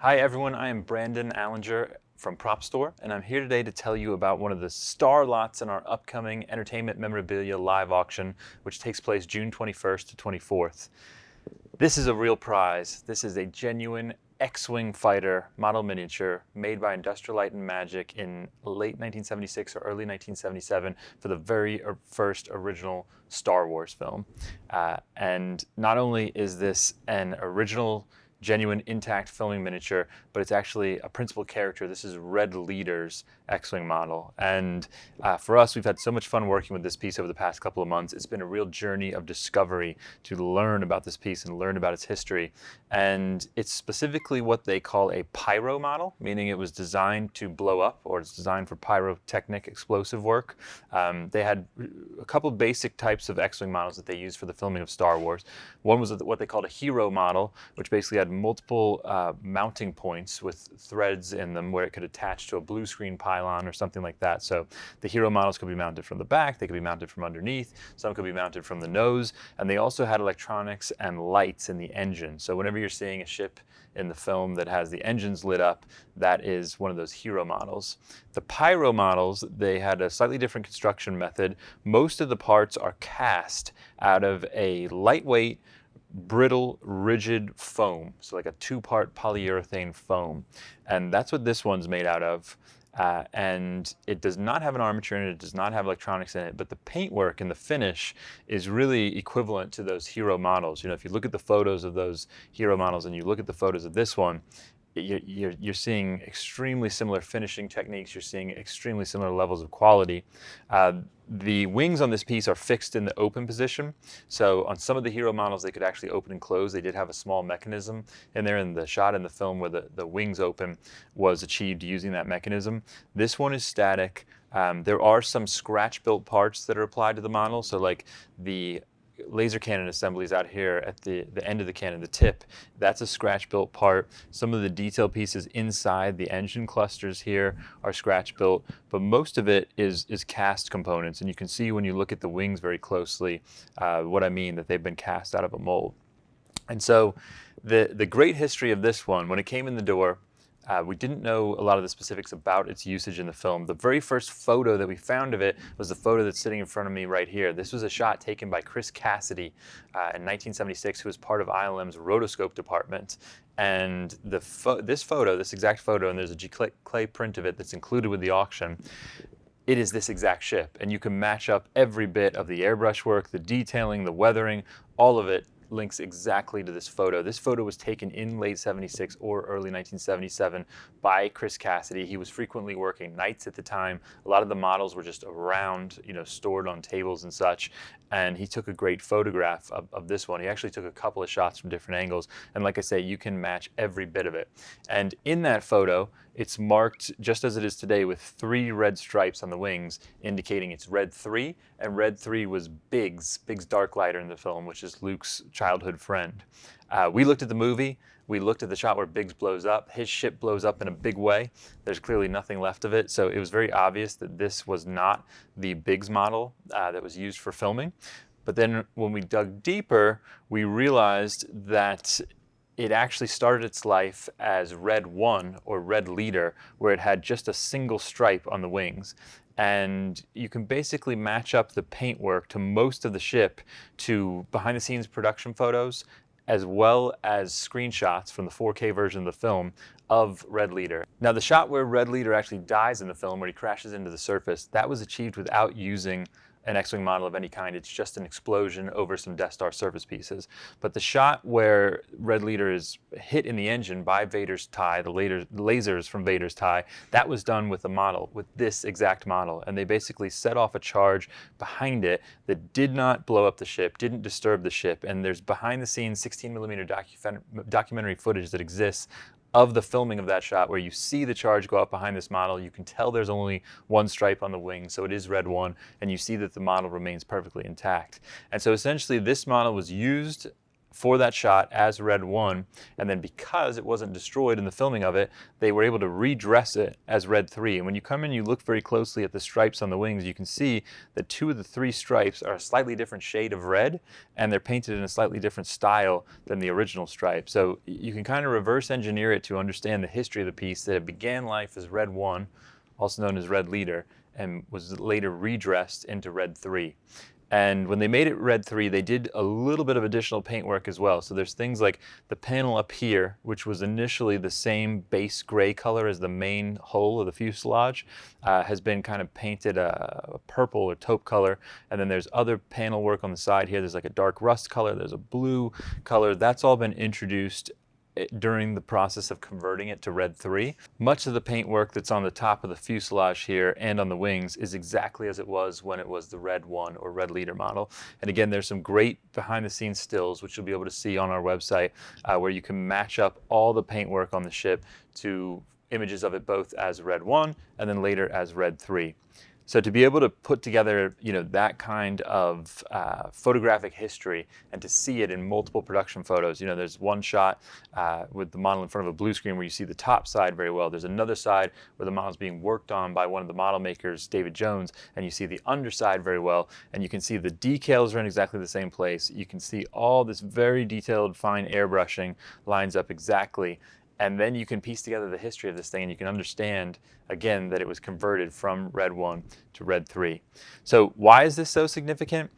Hi everyone, I am Brandon Allinger from Prop Store, and I'm here today to tell you about one of the star lots in our upcoming Entertainment Memorabilia live auction, which takes place June 21st to 24th. This is a real prize. This is a genuine X-wing fighter model miniature made by Industrial Light and Magic in late 1976 or early 1977 for the very first original Star Wars film. And not only is this an original genuine intact filming miniature, but it's actually a principal character. This is Red Leader's X-wing model. And for us, we've had so much fun working with this piece over the past couple of months. It's been a real journey of discovery to learn about this piece and learn about its history. And it's specifically what they call a pyro model, meaning it was designed to blow up, or it's designed for pyrotechnic explosive work. They had a couple of basic types of X-wing models that they used for the filming of Star Wars. One was what they called a hero model, which basically had multiple mounting points with threads in them where it could attach to a blue screen pylon or something like that. So the hero models could be mounted from the back, they could be mounted from underneath, some could be mounted from the nose, and they also had electronics and lights in the engine. So whenever you're seeing a ship in the film that has the engines lit up, that is one of those hero models. The pyro models, they had a slightly different construction method. Most of the parts are cast out of a lightweight, brittle, rigid foam, so like a two-part polyurethane foam, and that's what this one's made out of. And it does not have an armature in it, it does not have electronics in it, but the paintwork and the finish is really equivalent to those hero models. You know, if you look at the photos of those hero models and you look at the photos of this one, you're seeing extremely similar finishing techniques, you're seeing extremely similar levels of quality. The wings on this piece are fixed in the open position. So on some of the hero models, they could actually open and close. They did have a small mechanism in there, and the shot in the film where the wings open was achieved using that mechanism. This one is static. There are some scratch-built parts that are applied to the model. So like the laser cannon assemblies out here at the end of the cannon, the tip, that's a scratch-built part. Some of the detail pieces inside the engine clusters here are scratch-built, but most of it is cast components, and you can see when you look at the wings very closely what I mean, that they've been cast out of a mold. And so the great history of this one, when it came in the door, we didn't know a lot of the specifics about its usage in the film. The very first photo that we found of it was the photo that's sitting in front of me right here. This was a shot taken by Chris Cassidy in 1976, who was part of ILM's rotoscope department. And this exact photo, and there's a G-clay print of it that's included with the auction, it is this exact ship. And you can match up every bit of the airbrush work, the detailing, the weathering, all of it links exactly to this photo. This photo was taken in late 76 or early 1977 by Chris Cassidy. He was frequently working nights at the time. A lot of the models were just around, you know, stored on tables and such. And he took a great photograph of this one. He actually took a couple of shots from different angles. And like I say, you can match every bit of it. And in that photo, it's marked just as it is today with 3 red stripes on the wings, indicating it's Red 3, and Red 3 was Biggs Darklighter in the film, which is Luke's childhood friend. We looked at the movie, we looked at the shot where Biggs blows up. His ship blows up in a big way. There's clearly nothing left of it, so it was very obvious that this was not the Biggs model that was used for filming. But then when we dug deeper, we realized that it actually started its life as Red 1 or Red Leader, where it had just a single stripe on the wings. And you can basically match up the paintwork to most of the ship to behind the scenes production photos, as well as screenshots from the 4K version of the film of Red Leader. Now the shot where Red Leader actually dies in the film, where he crashes into the surface, that was achieved without using an X-wing model of any kind. It's just an explosion over some Death Star surface pieces. But the shot where Red Leader is hit in the engine by Vader's TIE, the lasers from Vader's TIE, that was done with a model, with this exact model. And they basically set off a charge behind it that did not blow up the ship, didn't disturb the ship. And there's behind the scenes 16mm documentary footage that exists of the filming of that shot where you see the charge go up behind this model. You can tell there's only one stripe on the wing, so it is Red 1, and you see that the model remains perfectly intact. And so essentially this model was used for that shot as Red 1, and then because it wasn't destroyed in the filming of it, they were able to redress it as Red 3. And when you come in and you look very closely at the stripes on the wings, you can see that 2 of the 3 stripes are a slightly different shade of red, and they're painted in a slightly different style than the original stripe. So you can kind of reverse engineer it to understand the history of the piece, that it began life as Red 1, also known as Red Leader, and was later redressed into Red 3. And when they made it Red 3, they did a little bit of additional paintwork as well. So there's things like the panel up here, which was initially the same base gray color as the main hull of the fuselage, has been kind of painted a purple or taupe color. And then there's other panel work on the side here. There's like a dark rust color. There's a blue color. That's all been introduced during the process of converting it to Red 3. Much of the paintwork that's on the top of the fuselage here and on the wings is exactly as it was when it was the Red 1 or Red Leader model. And again, there's some great behind the scenes stills, which you'll be able to see on our website, where you can match up all the paintwork on the ship to images of it both as Red 1 and then later as Red 3. So to be able to put together, that kind of photographic history and to see it in multiple production photos, there's one shot with the model in front of a blue screen where you see the top side very well. There's another side where the model is being worked on by one of the model makers, David Jones, and you see the underside very well, and you can see the decals are in exactly the same place. You can see all this very detailed, fine airbrushing lines up exactly. And then you can piece together the history of this thing, and you can understand, again, that it was converted from Red 1 to Red 3. So why is this so significant?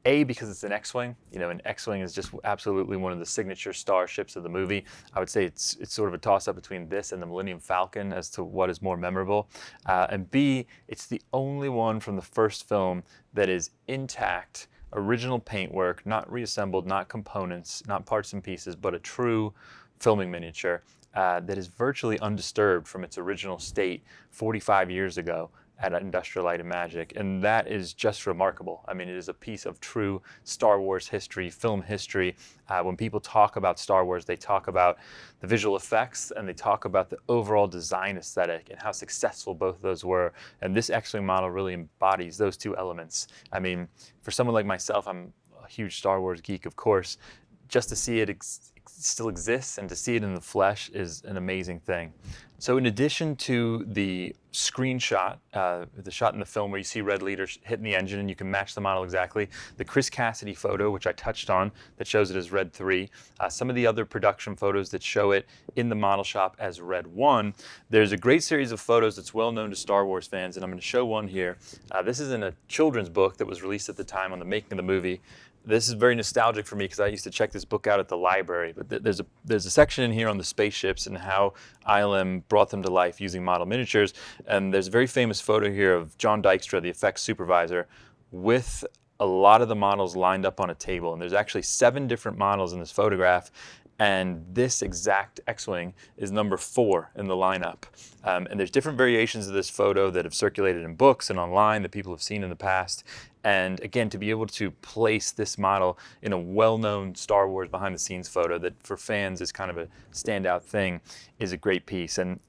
A, because it's an X-wing. An X-wing is just absolutely one of the signature starships of the movie. I would say it's sort of a toss-up between this and the Millennium Falcon as to what is more memorable. And B, it's the only one from the first film that is intact, original paintwork, not reassembled, not components, not parts and pieces, but a true filming miniature that is virtually undisturbed from its original state 45 years ago at Industrial Light and Magic, and that is just remarkable. I mean, it is a piece of true Star Wars history, film history. When people talk about Star Wars, they talk about the visual effects and they talk about the overall design aesthetic and how successful both of those were, and this X-wing model really embodies those two elements. I mean, for someone like myself, I'm a huge Star Wars geek, of course. Just to see it still exists and to see it in the flesh is an amazing thing. So in addition to the screenshot, the shot in the film where you see Red Leader hitting the engine and you can match the model exactly, the Chris Cassidy photo, which I touched on, that shows it as Red 3, some of the other production photos that show it in the model shop as Red 1, there's a great series of photos that's well known to Star Wars fans, and I'm going to show one here. This is in a children's book that was released at the time on the making of the movie. This is very nostalgic for me because I used to check this book out at the library, but there's a section in here on the spaceships and how ILM brought them to life using model miniatures, and there's a very famous photo here of John Dykstra, the effects supervisor, with a lot of the models lined up on a table, and there's actually 7 different models in this photograph, and this exact X-wing is number 4 in the lineup. And there's different variations of this photo that have circulated in books and online that people have seen in the past. And again, to be able to place this model in a well-known Star Wars behind-the-scenes photo that for fans is kind of a standout thing is a great piece. And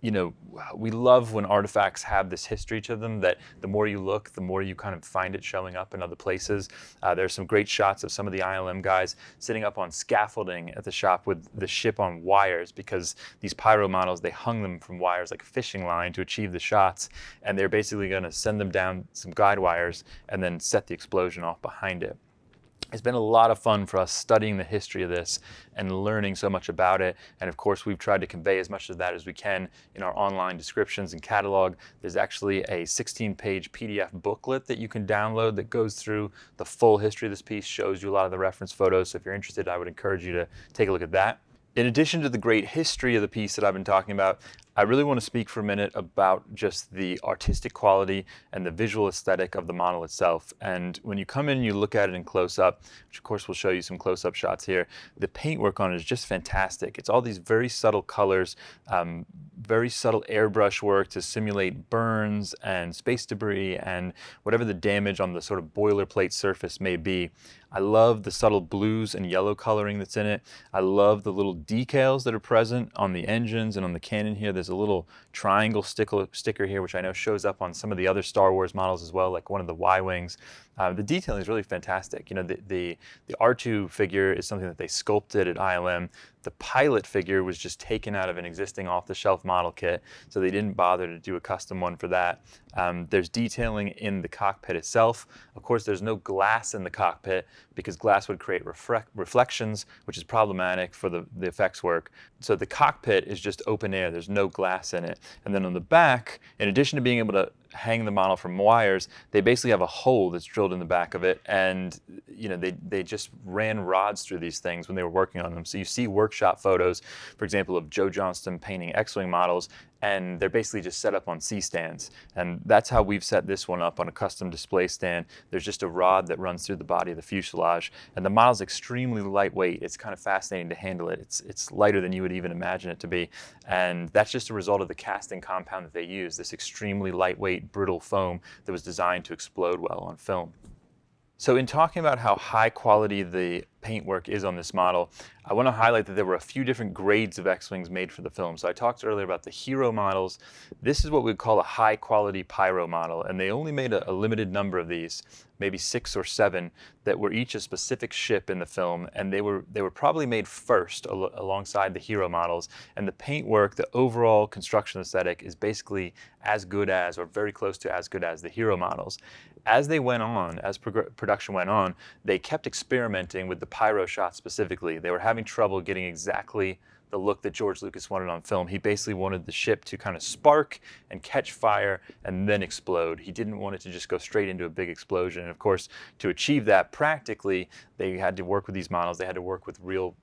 we love when artifacts have this history to them, that the more you look, the more you kind of find it showing up in other places. There's some great shots of some of the ILM guys sitting up on scaffolding at the shop with the ship on wires, because these pyro models, they hung them from wires like a fishing line to achieve the shots, and they're basically going to send them down some guide wires and then set the explosion off behind it. It's been a lot of fun for us studying the history of this and learning so much about it. And of course, we've tried to convey as much of that as we can in our online descriptions and catalog. There's actually a 16-page PDF booklet that you can download that goes through the full history of this piece, shows you a lot of the reference photos. So if you're interested, I would encourage you to take a look at that. In addition to the great history of the piece that I've been talking about, I really want to speak for a minute about just the artistic quality and the visual aesthetic of the model itself. And when you come in and you look at it in close-up, which of course we'll show you some close-up shots here, the paintwork on it is just fantastic. It's all these very subtle colors, very subtle airbrush work to simulate burns and space debris and whatever the damage on the sort of boilerplate surface may be. I love the subtle blues and yellow coloring that's in it. I love the little decals that are present on the engines and on the cannon here. There's a little triangle sticker here, which I know shows up on some of the other Star Wars models as well, like one of the Y-wings. The detailing is really fantastic. You know, the R2 figure is something that they sculpted at ILM. The pilot figure was just taken out of an existing off-the-shelf model kit, so they didn't bother to do a custom one for that. There's detailing in the cockpit itself. Of course, there's no glass in the cockpit because glass would create reflections, which is problematic for the effects work. So the cockpit is just open air. There's no glass in it. And then on the back, in addition to being able to hang the model from wires, they basically have a hole that's drilled in the back of it, and you know they just ran rods through these things when they were working on them. So you see workshop photos, for example, of Joe Johnston painting X-wing models, and they're basically just set up on C-stands, and that's how we've set this one up on a custom display stand. There's just a rod that runs through the body of the fuselage, and the model's extremely lightweight. It's kind of fascinating to handle it. It's lighter than you would even imagine it to be, and that's just a result of the casting compound that they use, this extremely lightweight, brittle foam that was designed to explode well on film. So in talking about how high quality the paintwork is on this model, I want to highlight that there were a few different grades of X-Wings made for the film. So I talked earlier about the hero models. This is what we'd call a high quality pyro model, and they only made a limited number of these, maybe 6 or 7, that were each a specific ship in the film, and they were probably made first alongside the hero models. And the paintwork, the overall construction aesthetic, is basically as good as, or very close to as good as, the hero models. As they went on, as production went on, they kept experimenting with the pyro shot specifically. They were having trouble getting exactly the look that George Lucas wanted on film. He basically wanted the ship to kind of spark and catch fire and then explode. He didn't want it to just go straight into a big explosion. And of course, to achieve that practically, they had to work with these models. They had to work with real,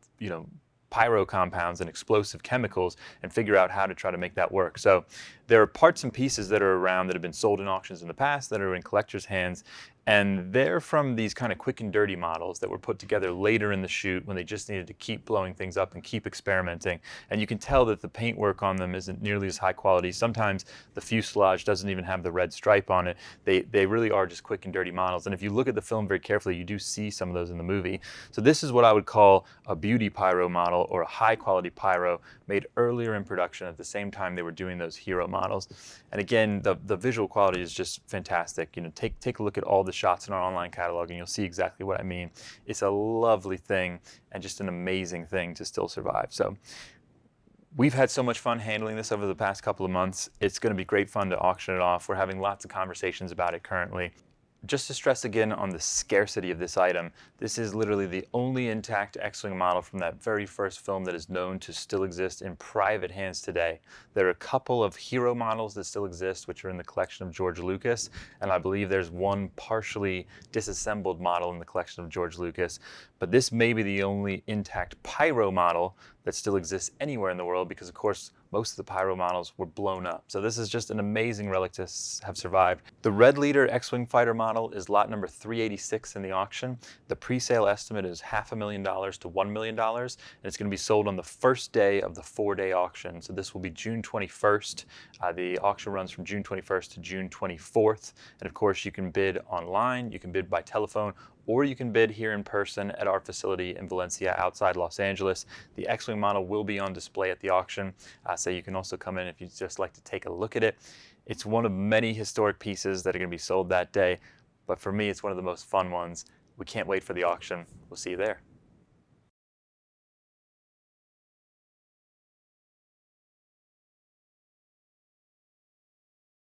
pyro compounds and explosive chemicals and figure out how to try to make that work. So there are parts and pieces that are around that have been sold in auctions in the past that are in collectors' hands, and they're from these kind of quick and dirty models that were put together later in the shoot when they just needed to keep blowing things up and keep experimenting. And you can tell that the paintwork on them isn't nearly as high quality. Sometimes the fuselage doesn't even have the red stripe on it. They really are just quick and dirty models. And if you look at the film very carefully, you do see some of those in the movie. So this is what I would call a beauty pyro model, or a high quality pyro made earlier in production at the same time they were doing those hero models. And again, the visual quality is just fantastic. Take a look at all the shots in our online catalog and you'll see exactly what I mean. It's a lovely thing and just an amazing thing to still survive. So we've had so much fun handling this over the past couple of months. It's going to be great fun to auction it off. We're having lots of conversations about it currently. Just to stress again on the scarcity of this item, this is literally the only intact X-Wing model from that very first film that is known to still exist in private hands today. There are a couple of hero models that still exist, which are in the collection of George Lucas, and I believe there's one partially disassembled model in the collection of George Lucas. But this may be the only intact pyro model that still exists anywhere in the world, because of course most of the pyro models were blown up. So this is just an amazing relic to have survived. The Red Leader X-wing fighter model is lot number 386 in the auction. The pre-sale estimate is $500,000 to $1 million, and it's going to be sold on the first day of the 4-day auction. So this will be June 21st. The auction runs from June 21st to June 24th. And of course you can bid online, you can bid by telephone, or you can bid here in person at our facility in Valencia outside Los Angeles. The X-wing model will be on display at the auction, so you can also come in if you'd just like to take a look at it. It's one of many historic pieces that are going to be sold that day, but for me it's one of the most fun ones. We can't wait for the auction. We'll see you there.